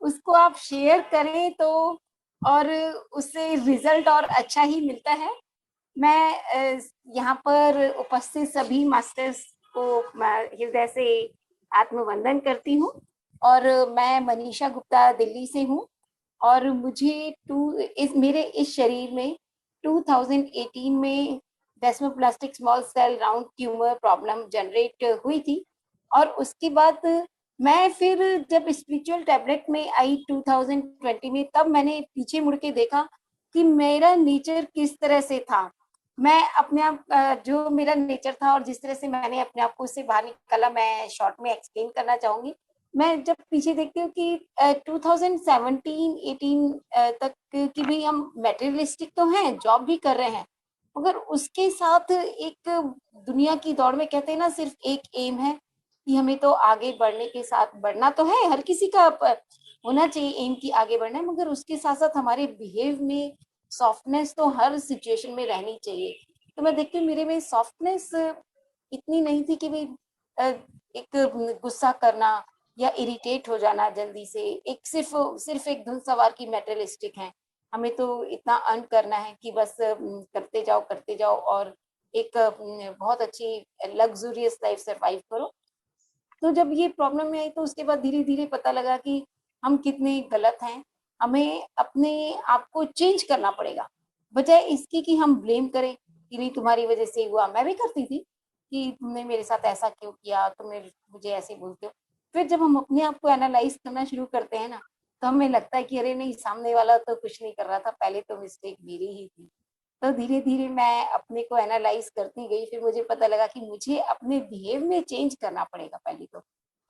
उसको आप शेयर करें तो और उससे रिजल्ट और अच्छा ही मिलता है। मैं यहाँ पर उपस्थित सभी मास्टर्स को हृदय से आत्मवंदन करती हूँ। और मैं मनीषा गुप्ता दिल्ली से हूँ। और मुझे मेरे इस शरीर में 2018 में desmoplastic small cell round tumour problem generate हुई थी। और उसके बाद मैं फिर जब स्पिरिचुअल टैबलेट में आई 2020 में, तब मैंने पीछे मुड़ के देखा कि मेरा नेचर किस तरह से था। मैं अपने आप जो मेरा नेचर था और जिस तरह से मैंने अपने आप को उससे बाहर निकाला, मैं शॉर्ट में एक्सप्लेन करना चाहूंगी। मैं जब पीछे देखती हूँ कि 2017-18 तक की भी हम मेटेरियलिस्टिक तो हैं, जॉब भी कर रहे हैं, मगर उसके साथ एक दुनिया की दौड़ में कहते हैं ना, सिर्फ एक एम है कि हमें तो आगे बढ़ने के साथ बढ़ना तो है, हर किसी का होना चाहिए एम की आगे बढ़ना है, मगर उसके साथ साथ हमारे बिहेव में सॉफ्टनेस तो हर सिचुएशन में रहनी चाहिए। तो मैं देखती हूँ मेरे में सॉफ्टनेस इतनी नहीं थी कि भाई एक गुस्सा करना या इरिटेट हो जाना जल्दी से, एक सिर्फ एक धुन सवार की मेटेरियलिस्टिक है, हमें तो इतना अर्न करना है कि बस करते जाओ और एक बहुत अच्छी लग्जूरियस लाइफ सरवाइव करो। तो जब ये प्रॉब्लम में आई तो उसके बाद धीरे धीरे पता लगा कि हम कितने गलत हैं। हमें अपने आप को चेंज करना पड़ेगा, बजाय इसकी कि हम ब्लेम करें कि नहीं तुम्हारी वजह से हुआ। मैं भी करती थी कि तुमने मेरे साथ ऐसा क्यों किया, तुमने मुझे ऐसे बोलते हो। फिर जब हम अपने आप को एनालाइज करना शुरू करते हैं ना, तो हमें लगता है कि अरे नहीं, सामने वाला तो कुछ नहीं कर रहा था, पहले तो मिस्टेक मेरी ही थी। तो धीरे धीरे मैं अपने को एनालाइज करती गई, फिर मुझे पता लगा कि मुझे अपने बिहेव में चेंज करना पड़ेगा पहले तो।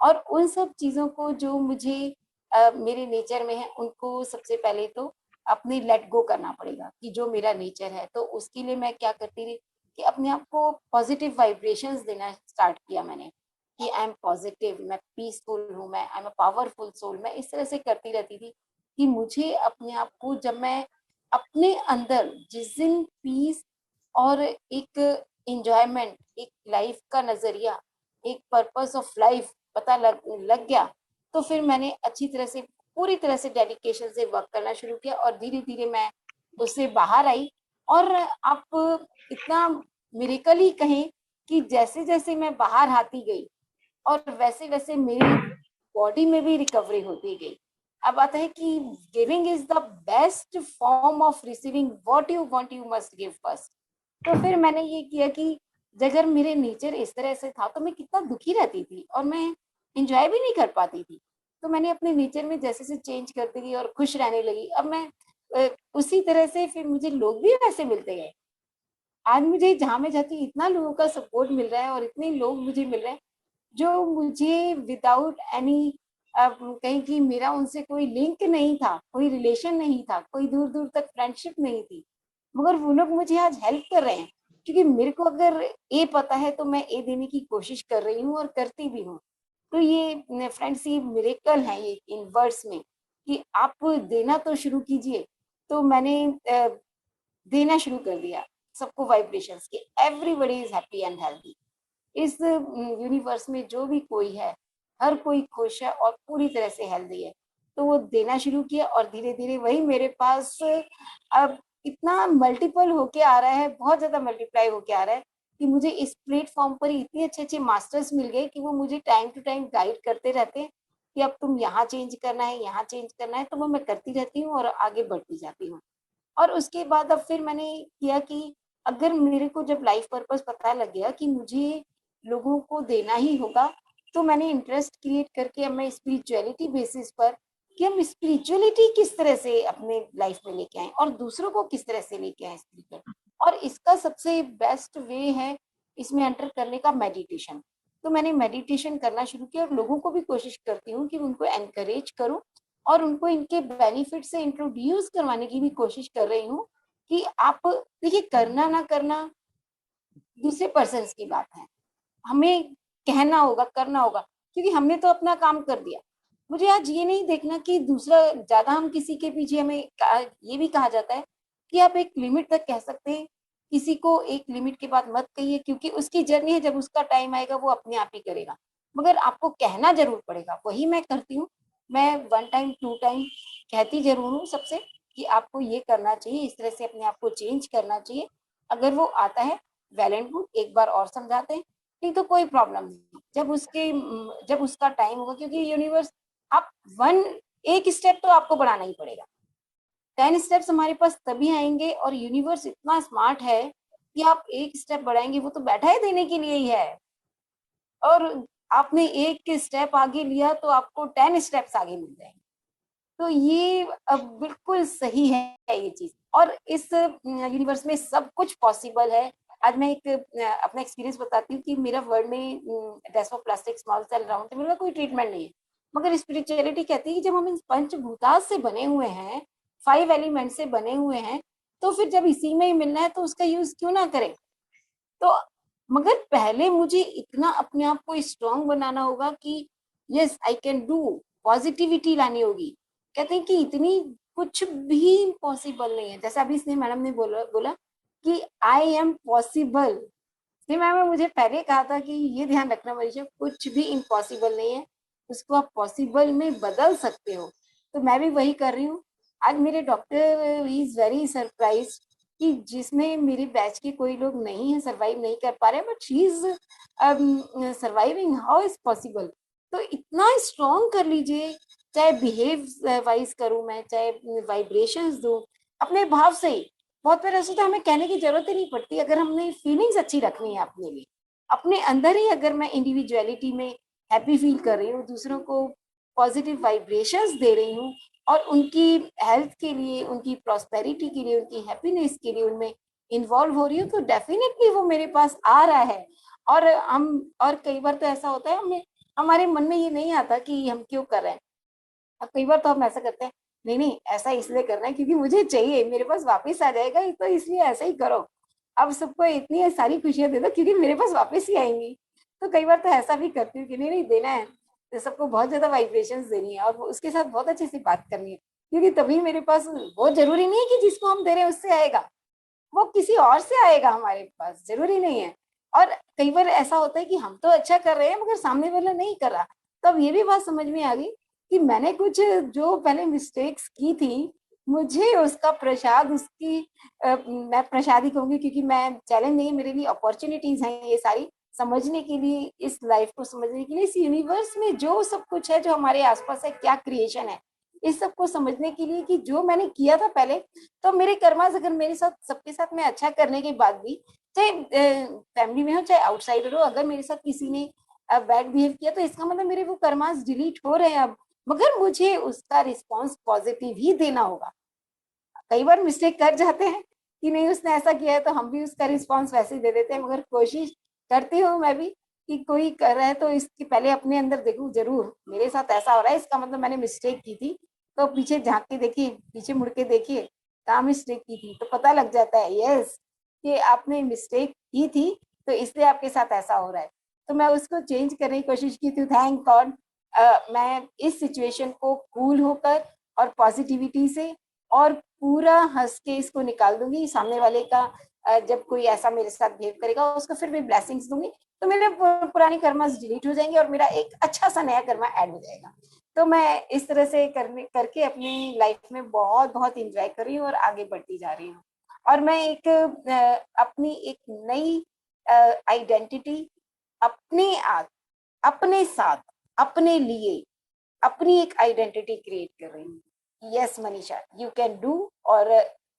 और उन सब चीजों को जो मुझे मेरे नेचर में है, उनको सबसे पहले तो अपने लेट गो करना पड़ेगा कि जो मेरा नेचर है। तो उसके लिए मैं क्या करती रही कि अपने आप को पॉजिटिव वाइब्रेशंस देना स्टार्ट किया मैंने, कि आई एम पॉजिटिव, मैं पीसफुल हूँ, मैं I am a powerful soul. मैं इस तरह से करती रहती थी कि मुझे अपने आप को, जब मैं अपने अंदर जिस दिन पीस और एक एंजॉयमेंट, एक लाइफ का नजरिया, एक पर्पस ऑफ लाइफ पता लग गया, तो फिर मैंने अच्छी तरह से, पूरी तरह से डेडिकेशन से वर्क करना शुरू किया और धीरे धीरे मैं उससे बाहर आई। और आप इतना मिरेकल ही कहें कि जैसे जैसे मैं बाहर आती गई और वैसे वैसे मेरी बॉडी में भी रिकवरी होती गई। अब आता है कि giving is the best form of receiving, what you want you must give first. तो फिर मैंने ये किया कि अगर मेरे नेचर इस तरह से था तो मैं कितना दुखी रहती थी और मैं एंजॉय भी नहीं कर पाती थी। तो मैंने अपने नेचर में जैसे से चेंज करती गई और खुश रहने लगी। अब मैं उसी तरह से फिर मुझे लोग भी वैसे मिलते गए। आज मुझे जहाँ मैं जाती हूँ इतना लोगों का सपोर्ट मिल रहा है और इतने लोग मुझे मिल रहे हैं जो मुझे विदाउट एनी, कहीं कि मेरा उनसे कोई लिंक नहीं था, कोई रिलेशन नहीं था, कोई दूर दूर तक फ्रेंडशिप नहीं थी, मगर वो लोग मुझे आज हेल्प कर रहे हैं। क्योंकि मेरे को अगर ए पता है तो मैं ए देने की कोशिश कर रही हूँ और करती भी हूँ। तो ये फ्रेंड्स, ये मिरेकल है ये इन वर्ड्स में कि आप देना तो शुरू कीजिए। तो मैंने देना शुरू कर दिया सबको वाइब्रेशंस के, everybody is happy and healthy. इस यूनिवर्स में जो भी कोई है, हर कोई खुश है और पूरी तरह से हेल्दी है। तो वो देना शुरू किया और धीरे धीरे वही मेरे पास अब इतना मल्टीपल होके आ रहा है, बहुत ज्यादा मल्टीप्लाई होके आ रहा है कि मुझे इस प्लेटफॉर्म पर इतने अच्छे अच्छे मास्टर्स मिल गए कि वो मुझे टाइम टू टाइम गाइड करते रहते हैं कि अब तुम यहाँ चेंज करना है, यहाँ चेंज करना है। तो वो मैं करती रहती हूँ और आगे बढ़ती जाती हूँ। और उसके बाद अब फिर मैंने किया कि अगर मेरे को जब लाइफ पर्पस पता लग गया कि मुझे लोगों को देना ही होगा, तो मैंने इंटरेस्ट क्रिएट करके अब मैं स्पिरिचुअलिटी बेसिस पर कि हम स्पिरिचुअलिटी किस तरह से अपने लाइफ में लेके आए और दूसरों को किस तरह से लेके आए स्पिरिचुअल। और इसका सबसे बेस्ट वे है इसमें एंटर करने का मेडिटेशन। तो मैंने मेडिटेशन करना शुरू किया और लोगों को भी कोशिश करती हूँ कि उनको एनकरेज करूँ और उनको इनके बेनिफिट से इंट्रोड्यूस करवाने की भी कोशिश कर रही हूँ कि आप देखिए, करना ना करना दूसरे पर्सन की बात है, हमें कहना होगा, करना होगा, क्योंकि हमने तो अपना काम कर दिया। मुझे आज ये नहीं देखना कि दूसरा ज्यादा, हम किसी के पीछे, हमें ये भी कहा जाता है कि आप एक लिमिट तक कह सकते हैं, किसी को एक लिमिट के बाद मत कहिए, क्योंकि उसकी जर्नी है, जब उसका टाइम आएगा वो अपने आप ही करेगा। मगर आपको कहना जरूर पड़ेगा, वही मैं करती हूँ। मैं 1 टाइम 2 टाइम कहती जरूर हूँ सबसे कि आपको ये करना चाहिए, इस तरह से अपने आप को चेंज करना चाहिए। अगर वो आता है वेल एंड गुड, एक बार और समझाते हैं, नहीं तो कोई प्रॉब्लम नहीं। जब उसका टाइम होगा, क्योंकि यूनिवर्स, आप वन एक स्टेप तो आपको बढ़ाना ही पड़ेगा। 10 स्टेप्स हमारे पास तभी आएंगे, और यूनिवर्स इतना स्मार्ट है कि आप एक स्टेप बढ़ाएंगे, वो तो बैठा ही देने के लिए ही है। और आपने एक स्टेप आगे लिया तो आपको 10 स्टेप्स आगे मिल जाएंगे। तो ये अब बिल्कुल सही है ये चीज, और इस यूनिवर्स में सब कुछ पॉसिबल है। आज मैं एक अपना एक्सपीरियंस बताती हूँ कि मेरा वर्ल्ड में desmoplastic small cell round table का कोई ट्रीटमेंट नहीं है, मगर स्पिरिचुअलिटी कहती है कि जब हम इन पंचभूतात से बने हुए हैं, 5 एलिमेंट से बने हुए हैं, तो फिर जब इसी में ही मिलना है तो उसका यूज क्यों ना करें। तो मगर पहले मुझे इतना अपने आप को स्ट्रांग बनाना होगा कि yes I can do, positivity लानी होगी। कहते हैं कि इतनी कुछ भी इम्पॉसिबल नहीं है, जैसा अभी इसने मैडम ने बोला बोला कि आई एम पॉसिबल। इसने मैम ने मुझे पहले कहा था कि ये ध्यान रखना मरीज, कुछ भी इम्पॉसिबल नहीं है, उसको आप पॉसिबल में बदल सकते हो। तो मैं भी वही कर रही हूँ। आज मेरे डॉक्टर इज वेरी सरप्राइज कि जिसमें मेरे बैच के कोई लोग नहीं है, सर्वाइव नहीं कर पा रहे, but she is surviving, how is possible. तो इतना स्ट्रॉन्ग कर लीजिए, चाहे बिहेव वाइज करूं मैं, चाहे वाइब्रेशंस दूं, अपने भाव से ही। बहुत बार ऐसा तो हमें कहने की जरूरत ही नहीं पड़ती, अगर हमने फीलिंग्स अच्छी रखनी है अपने लिए, अपने अंदर ही अगर मैं इंडिविजुअलिटी में हैप्पी फील कर रही हूँ, दूसरों को पॉजिटिव वाइब्रेशंस दे रही हूँ, और उनकी हेल्थ के लिए, उनकी प्रॉस्पेरिटी के लिए, उनकी हैप्पीनेस के लिए उनमें इन्वॉल्व हो रही हूँ, तो डेफिनेटली वो मेरे पास आ रहा है। और कई बार तो ऐसा होता है, हमें हमारे मन में ये नहीं आता कि हम क्यों कर रहे हैं। अब कई बार तो हम ऐसा करते हैं, नहीं नहीं ऐसा इसलिए करना है क्योंकि मुझे चाहिए, मेरे पास वापस आ जाएगा, तो इसलिए ऐसा ही करो। अब सबको इतनी सारी खुशियां दे दो क्योंकि मेरे पास वापस ही आएंगी। तो कई बार तो ऐसा भी करती हूँ कि नहीं नहीं देना है, तो सबको बहुत ज्यादा वाइब्रेशंस देनी है और उसके साथ बहुत अच्छे से बात करनी है, क्योंकि तभी मेरे पास, वो जरूरी नहीं है कि जिसको हम दे रहे हैं उससे आएगा, वो किसी और से आएगा, हमारे पास जरूरी नहीं है। और कई बार ऐसा होता है कि हम तो अच्छा कर रहे हैं मगर सामने वाला नहीं कर रहा। तब ये भी बात समझ में आ गई कि मैंने कुछ जो पहले मिस्टेक्स की थी, मुझे उसका प्रसाद, उसकी मैं प्रसाद ही कहूंगी क्योंकि मैं चैलेंज नहीं है मेरे लिए, अपॉर्चुनिटीज हैं ये सारी, समझने के लिए, इस लाइफ को समझने के लिए, इस यूनिवर्स में जो सब कुछ है, जो हमारे आसपास है, क्या क्रिएशन है, इस सब को समझने के लिए कि जो मैंने किया था पहले, तो मेरे कर्मास अगर मेरे साथ सबके साथ मैं अच्छा करने के बाद भी, चाहे फैमिली में हो चाहे आउटसाइडर हो, अगर मेरे साथ किसी ने बैड बिहेव किया तो इसका मतलब मेरे वो कर्मास डिलीट हो रहे हैं अब, मगर मुझे उसका रिस्पॉन्स पॉजिटिव ही देना होगा। कई बार मिस्टेक कर जाते हैं कि नहीं उसने ऐसा किया है तो हम भी उसका रिस्पॉन्स वैसे ही दे देते हैं, मगर कोशिश करती हूँ मैं भी कि कोई कर रहा है तो इसके पहले अपने अंदर देखूं, जरूर मेरे साथ ऐसा हो रहा है इसका मतलब मैंने मिस्टेक की थी, तो पीछे झांक के देखिए, पीछे मुड़ के देखिए कहाँ मिस्टेक की थी, तो पता लग जाता है यस कि आपने मिस्टेक की थी तो इसलिए आपके साथ ऐसा हो रहा है। तो मैं उसको चेंज करने की कोशिश की थी, थैंक गॉड मैं इस सिचुएशन को कूल होकर और पॉजिटिविटी से और पूरा हंस के इसको निकाल दूंगी। सामने वाले का जब कोई ऐसा मेरे साथ बिहेव करेगा उसको फिर भी ब्लेसिंग्स दूंगी, तो मेरे पुरानी कर्मास डिलीट हो जाएंगे और मेरा एक अच्छा सा नया कर्मा ऐड हो जाएगा। तो मैं इस तरह से करके अपनी लाइफ में बहुत बहुत इंजॉय कर रही हूँ और आगे बढ़ती जा रही हूँ। और मैं एक अपनी एक नई आइडेंटिटी अपने आप, अपने साथ, अपने लिए अपनी एक आइडेंटिटी क्रिएट कर रही हूँ। Yes Manisha, you can do. और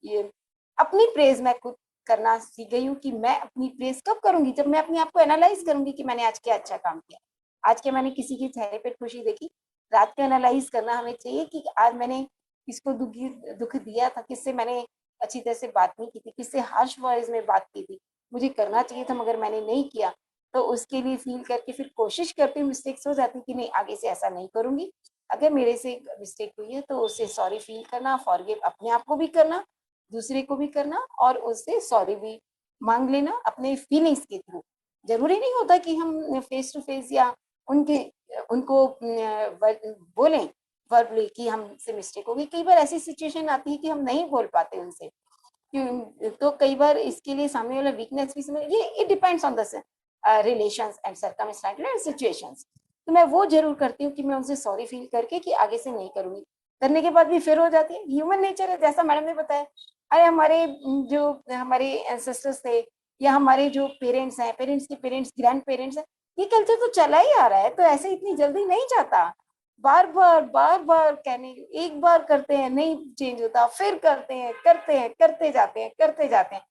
ये अपनी प्रेज मैं खुद करना सीख गई हूँ कि मैं अपनी प्रेज कब करूंगी, जब मैं अपने आप को एनालाइज करूंगी कि मैंने आज क्या अच्छा काम किया, आज के मैंने किसी के चेहरे पर खुशी देखी। रात को एनालाइज करना हमें चाहिए कि आज मैंने किसको दुख दिया था, किससे मैंने अच्छी तरह से बात नहीं की थी, किससे हार्श वॉइस में बात की थी, मुझे करना चाहिए था मगर मैंने नहीं किया। तो उसके लिए फील करके फिर कोशिश करती हूँ, मिस्टेक्स हो जाती कि नहीं आगे से ऐसा नहीं करूंगी। अगर मेरे से मिस्टेक हुई है तो उससे सॉरी फील करना, फॉरगिव अपने आप को भी करना, दूसरे को भी करना और उससे सॉरी भी मांग लेना अपने फीलिंग्स के थ्रू। जरूरी नहीं होता कि हम फेस टू फेस या उनके उनको बोलें वर्बली कि हमसे मिस्टेक होगी। कई बार ऐसी सिचुएशन आती है कि हम नहीं बोल पाते उनसे, तो कई बार इसके लिए सामने वाला वीकनेस भी समझ, ये it depends on the relations and circumstances and situations. तो मैं वो जरूर करती हूँ कि मैं उनसे सॉरी फील करके कि आगे से नहीं करूंगी। करने के बाद भी फिर हो जाती है, ह्यूमन नेचर है, जैसा मैडम ने बताया। अरे हमारे जो हमारे एंसेस्टर्स थे या हमारे जो पेरेंट्स हैं, पेरेंट्स के पेरेंट्स, ग्रैंड पेरेंट्स हैं, ये कल्चर तो चला ही आ रहा है, तो ऐसे इतनी जल्दी नहीं जाता। बार बार कहने, एक बार करते हैं नहीं चेंज होता, फिर करते हैं करते जाते हैं करते जाते हैं,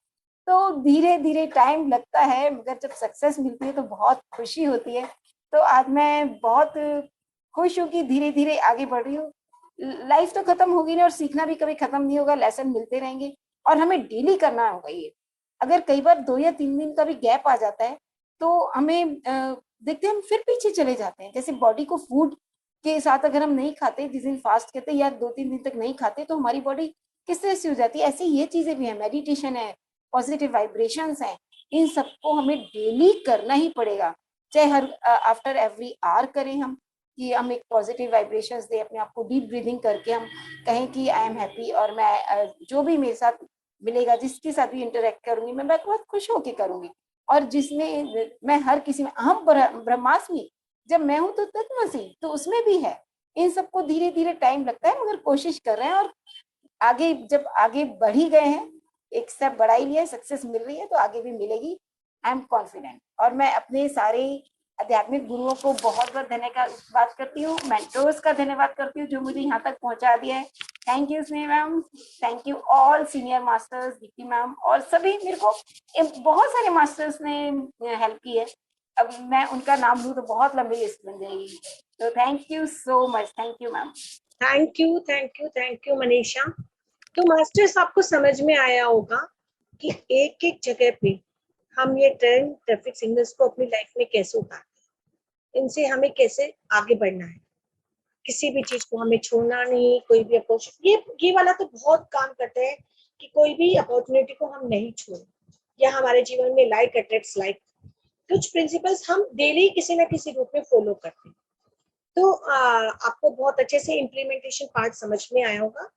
तो धीरे धीरे टाइम लगता है, मगर जब सक्सेस मिलती है तो बहुत खुशी होती है। तो आज मैं बहुत खुश हूँ कि धीरे धीरे आगे बढ़ रही हूँ। लाइफ तो खत्म होगी नहीं और सीखना भी कभी खत्म नहीं होगा, लेसन मिलते रहेंगे और हमें डेली करना होगा ये। अगर कई बार 2 या 3 दिन का भी गैप आ जाता है तो हमें देखते हैं हम फिर पीछे चले जाते हैं। जैसे बॉडी को फूड के साथ अगर हम नहीं खाते, जिस दिन फास्ट करते या 2-3 दिन तक नहीं खाते, तो हमारी बॉडी किस तरह से हो जाती है। ऐसे ये चीजें भी है, मेडिटेशन है, पॉजिटिव वाइब्रेशंस हैं, इन सबको हमें डेली करना ही पड़ेगा। चाहे हर आफ्टर एवरी आवर करें हम, कि हम एक पॉजिटिव वाइब्रेशंस दे अपने आप को, डीप ब्रीदिंग करके हम कहें कि आई एम हैप्पी और मैं जो भी मेरे साथ मिलेगा, जिसके साथ भी इंटरेक्ट करूंगी मैं बहुत खुश होकर करूंगी। और जिसमें मैं हर किसी में अहम ब्रह्मास्मि, जब मैं हूं तो तत्वसी, तो उसमें भी है। इन सबको धीरे धीरे टाइम लगता है मगर कोशिश कर रहे हैं, और आगे जब आगे बढ़ ही गए हैं, एक स्टेप बढ़ा ही लिया है, सक्सेस मिल रही है तो आगे भी मिलेगी। I am confident. और मैं अपने सारे आध्यात्मिक गुरुओं को बहुत बहुत धन्यवाद करती हूँ, मेंटोर्स का धन्यवाद करती हूँ जो मुझे यहाँ तक पहुंचा दिया है। Thank you Sneha ma'am, thank you all senior masters, Deepti ma'am और सभी, मेरे को बहुत सारे मास्टर्स ने हेल्प की है। अब मैं उनका नाम लूँ तो बहुत लंबी लिस्ट बन जाएगी। तो thank you so much, thank you ma'am. Thank you Manisha. तो मास्टर्स आपको समझ में आया होगा कि एक एक जगह पे हम ये ट्रैफिक सिग्नल्स को अपनी लाइफ में कैसे उतारते हैं, इनसे हमें कैसे आगे बढ़ना है। किसी भी चीज को हमें छोड़ना नहीं, कोई भी अपॉर्चुनिटी, ये वाला तो बहुत काम करता है कि कोई भी अपॉर्चुनिटी को हम नहीं छोड़ें, या हमारे जीवन में लाइक अट्रैक्ट्स लाइक, कुछ प्रिंसिपल्स हम डेली किसी ना किसी रूप में फॉलो करते हैं। तो आपको बहुत अच्छे से इम्प्लीमेंटेशन पार्ट समझ में आया होगा।